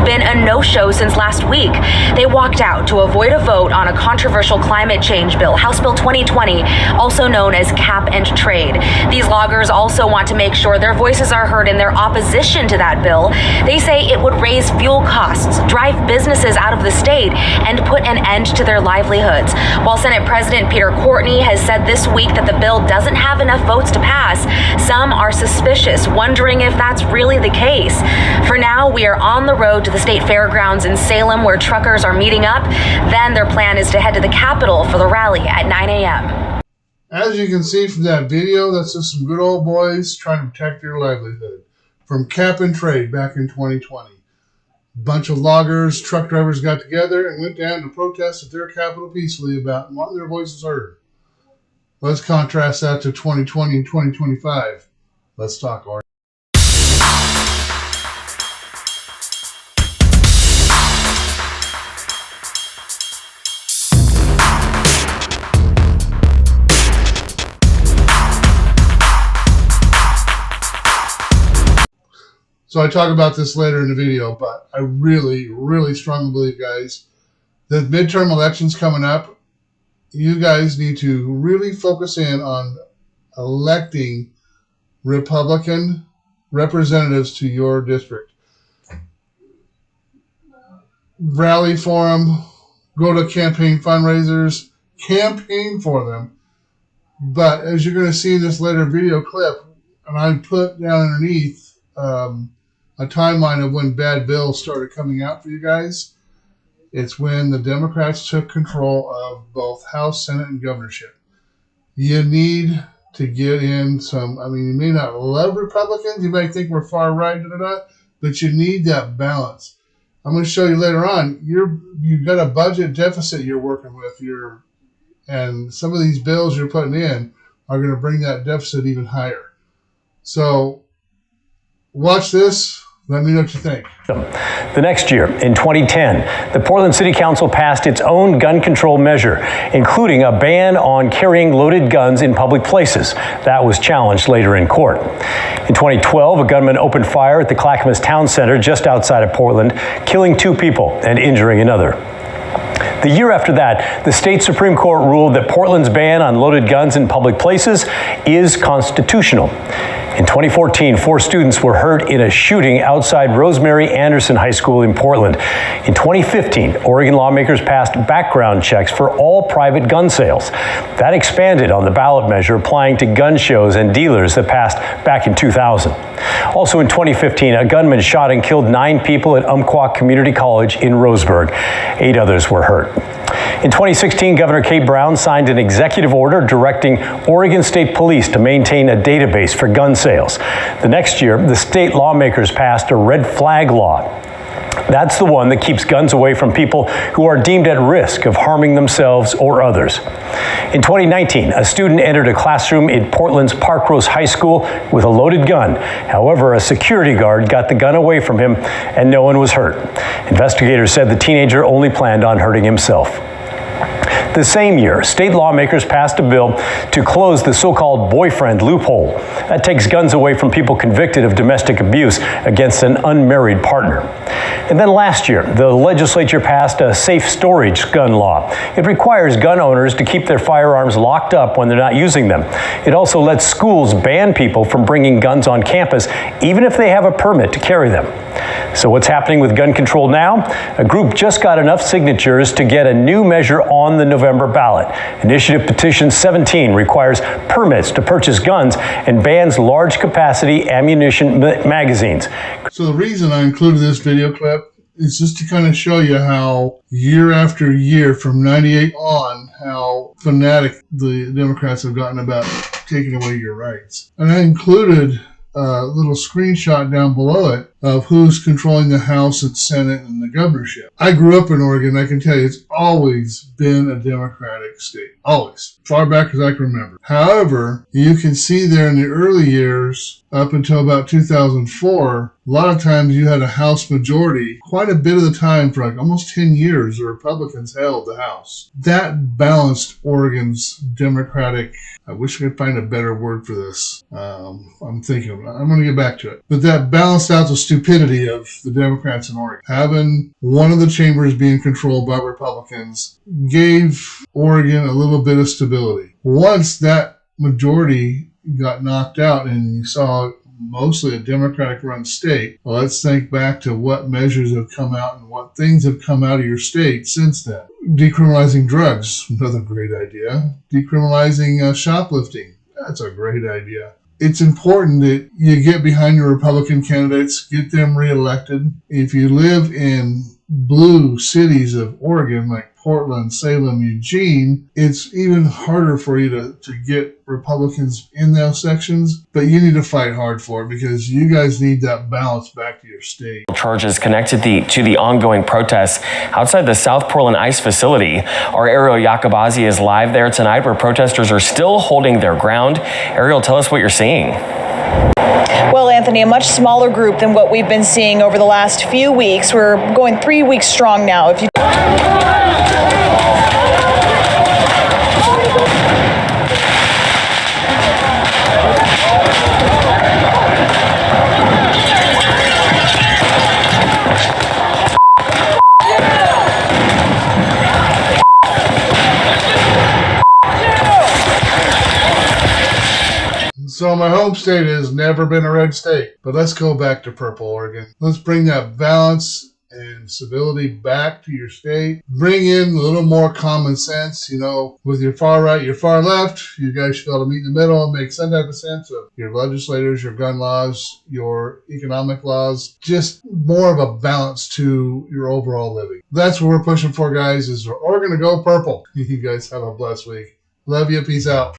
have been a no-show since last week. They walked out to avoid a vote on a controversial climate change bill, House Bill 2020, also known as Cap and Trade. These loggers also want to make sure their voices are heard in their opposition to that bill. They say it would raise fuel costs, drive businesses out of the state, and put an end to their livelihoods. While Senate President Peter Courtney has said this week that the bill doesn't have enough votes to pass, some are suspicious, wondering if that's really the case. For now, we are on the road to the state fairgrounds in Salem where truckers are meeting up. Then their plan is to head to the Capitol for the rally at 9 a.m. As you can see from that video, that's just some good old boys trying to protect their livelihood from cap and trade back in 2020. A bunch of loggers, truck drivers got together and went down to protest at their capital peacefully about wanting their voices heard. Let's contrast that to 2020 and 2025. Let's talk, Art. So I talk about this later in the video, but I really, really strongly believe, guys, that midterm elections coming up, you guys need to really focus in on electing Republican representatives to your district. Rally for them, go to campaign fundraisers, campaign for them. But as you're going to see in this later video clip, and I put down underneath a timeline of when bad bills started coming out for you guys. It's when the Democrats took control of both House, Senate, and governorship. You need to get in some, I mean, you may not love Republicans, you may think we're far right, but you need that balance. I'm going to show you later on, you've got a budget deficit you're working with, and some of these bills you're putting in are going to bring that deficit even higher. So watch this. Let me know what you think. The next year, in 2010, the Portland City Council passed its own gun control measure, including a ban on carrying loaded guns in public places. That was challenged later in court. In 2012, a gunman opened fire at the Clackamas Town Center just outside of Portland, killing 2 people and injuring another. The year after that, the state Supreme Court ruled that Portland's ban on loaded guns in public places is constitutional. In 2014, 4 students were hurt in a shooting outside Rosemary Anderson High School in Portland. In 2015, Oregon lawmakers passed background checks for all private gun sales. That expanded on the ballot measure applying to gun shows and dealers that passed back in 2000. Also in 2015, a gunman shot and killed 9 people at Umpqua Community College in Roseburg. 8 others were hurt. In 2016, Governor Kate Brown signed an executive order directing Oregon State Police to maintain a database for gun sales. The next year, the state lawmakers passed a red flag law. That's the one that keeps guns away from people who are deemed at risk of harming themselves or others. In 2019, a student entered a classroom in Portland's Parkrose High School with a loaded gun. However, a security guard got the gun away from him and no one was hurt. Investigators said the teenager only planned on hurting himself. The same year, state lawmakers passed a bill to close the so-called boyfriend loophole. That takes guns away from people convicted of domestic abuse against an unmarried partner. And then last year, the legislature passed a safe storage gun law. It requires gun owners to keep their firearms locked up when they're not using them. It also lets schools ban people from bringing guns on campus, even if they have a permit to carry them. So what's happening with gun control now? A group just got enough signatures to get a new measure on the November ballot. Initiative Petition 17 requires permits to purchase guns and bans large capacity ammunition magazines. So the reason I included this video clip is just to kind of show you how year after year from 98 on, how fanatic the Democrats have gotten about taking away your rights. And I included a little screenshot down below it of who's controlling the House and Senate and the governorship. I grew up in Oregon. I can tell you it's always been a Democratic state. Always. Far back as I can remember. However, you can see there in the early years, up until about 2004, a lot of times you had a House majority. Quite a bit of the time, for like almost 10 years, the Republicans held the House. That balanced Oregon's Democratic, I wish I could find a better word for this. I'm going to get back to it. But that balanced out the stupidity of the Democrats in Oregon. Having one of the chambers being controlled by Republicans gave Oregon a little bit of stability. Once that majority got knocked out and you saw mostly a Democratic-run state, well, let's think back to what measures have come out and what things have come out of your state since then. Decriminalizing drugs, another great idea. Decriminalizing shoplifting, that's a great idea. It's important that you get behind your Republican candidates, get them reelected. If you live in blue cities of Oregon, like Portland, Salem, Eugene, it's even harder for you to get Republicans in those sections, but you need to fight hard for it because you guys need that balance back to your state. Charges connected to the ongoing protests outside the South Portland ICE facility. Our Ariel Yakabazi is live there tonight where protesters are still holding their ground. Ariel, tell us what you're seeing. Well, Anthony, a much smaller group than what we've been seeing over the last few weeks. We're going 3 weeks strong now. If you So my home state has never been a red state, but let's go back to purple Oregon. Let's bring that balance and civility back to your state. Bring in a little more common sense, with your far right, your far left. You guys should be able to meet in the middle and make some type of sense of your legislators, your gun laws, your economic laws, just more of a balance to your overall living. That's what we're pushing for, guys, is we're going to go purple. You guys have a blessed week. Love you. Peace out.